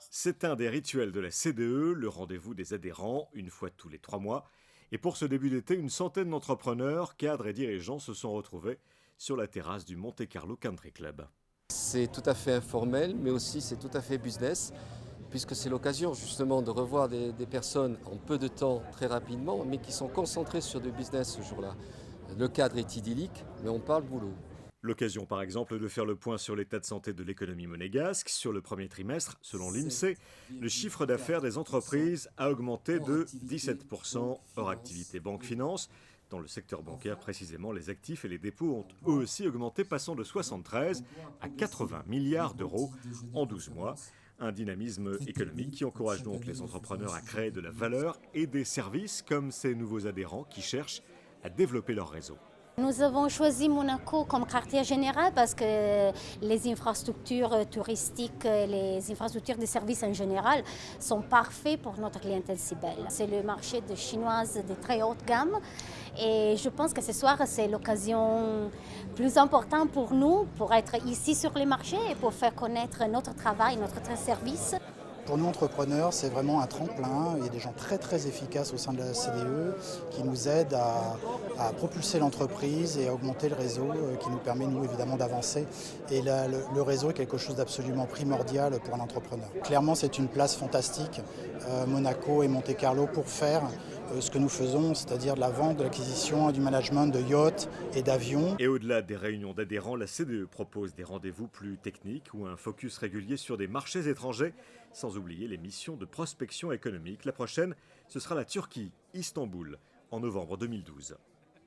C'est un des rituels de la CDE, le rendez-vous des adhérents, une fois tous les 3 mois. Et pour ce début d'été, une centaine d'entrepreneurs, cadres et dirigeants se sont retrouvés sur la terrasse du Monte Carlo Country Club. C'est tout à fait informel, mais aussi c'est tout à fait business, puisque c'est l'occasion justement de revoir des personnes en peu de temps, très rapidement, mais qui sont concentrées sur du business ce jour-là. Le cadre est idyllique, mais on parle boulot. L'occasion par exemple de faire le point sur l'état de santé de l'économie monégasque. Sur le premier trimestre, selon l'INSEE, le chiffre d'affaires des entreprises a augmenté de 17% hors activité banque-finance. Dans le secteur bancaire précisément, les actifs et les dépôts ont eux aussi augmenté, passant de 73 à 80 milliards d'euros en 12 mois. Un dynamisme économique qui encourage donc les entrepreneurs à créer de la valeur et des services comme ces nouveaux adhérents qui cherchent à développer leur réseau. Nous avons choisi Monaco comme quartier général parce que les infrastructures touristiques, les infrastructures de services en général sont parfaits pour notre clientèle cible. C'est le marché de chinoises de très haute gamme et je pense que ce soir c'est l'occasion plus importante pour nous pour être ici sur les marchés et pour faire connaître notre travail, notre service. Pour nous entrepreneurs, c'est vraiment un tremplin. Il y a des gens très très efficaces au sein de la CDE qui nous aident à propulser l'entreprise et à augmenter le réseau qui nous permet nous évidemment d'avancer. Et là, le réseau est quelque chose d'absolument primordial pour un entrepreneur. Clairement c'est une place fantastique, Monaco et Monte Carlo, pour faire ce que nous faisons, c'est-à-dire de la vente, de l'acquisition et du management de yachts et d'avions. Et au-delà des réunions d'adhérents, la CDE propose des rendez-vous plus techniques ou un focus régulier sur des marchés étrangers, sans oublier les missions de prospection économique. La prochaine, ce sera la Turquie, Istanbul, en novembre 2012.